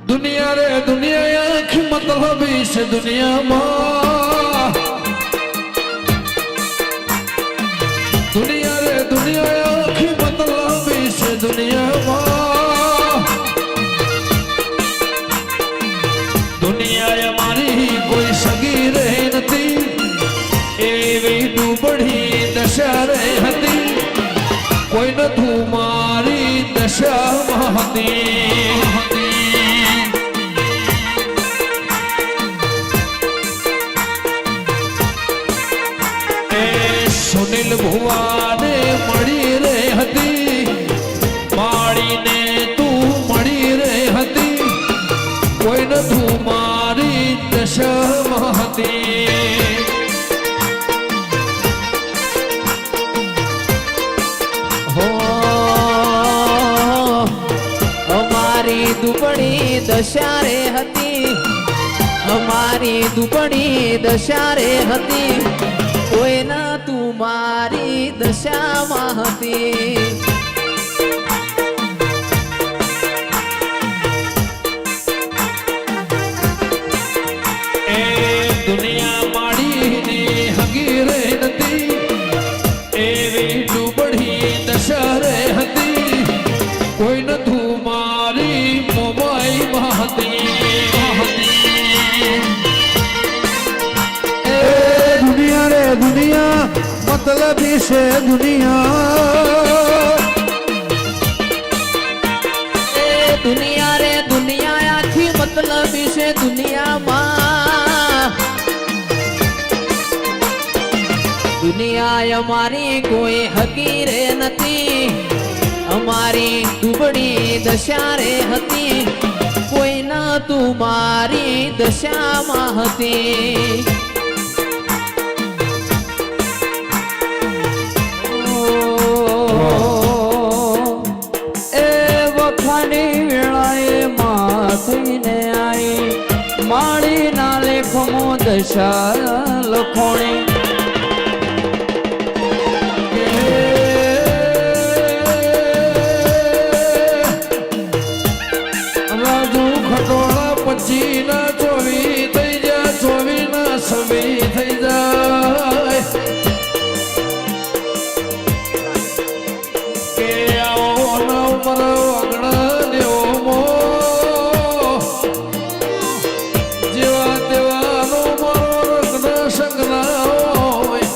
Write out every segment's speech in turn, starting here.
दुनिया रे दुनिया आँखी मतलब इस दुनिया माँ दुनिया रे दुनिया आँखी मतलब इस दुनिया माँ दुनिया हमारी कोई सगी रहे नती एवी डूबड़ी दशा रहे हती कोई न तुम्हारी दशा महती सुनील भुवाने मड़ी रे हती माड़ी ने तू मड़ी रे हती कोई न तुम्हारी दशा महती हो हमारी दुबड़ी दशा रे हती हमारी दुबड़ी दशा रे हती कोई न तुम्हारी दशा महती दुनिया माड़ी ने हगी रे नती एवी डूबड़ी दशा रे हती कोई न तुम्हारी मोबाई महती दुनिया रे दुनिया मतलब से दुनिया दुनिया रे दुनिया आखी मतलब से दुनिया माँ दुनिया हमारी कोई हकीरे नती हमारी दुबड़ी दशा रे हती कोई न तुम्हारी दशा महती माड़ी ना लेखमो दशा लखोणी राजू खटोला 25 ना 24 થઈ જા 24 ના 26 થઈ જાય કે આવો ના ઉમર વગણા લેવો મો જેવા દેવાનો મારો રંગના સંગના હોય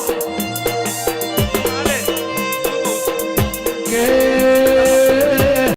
કે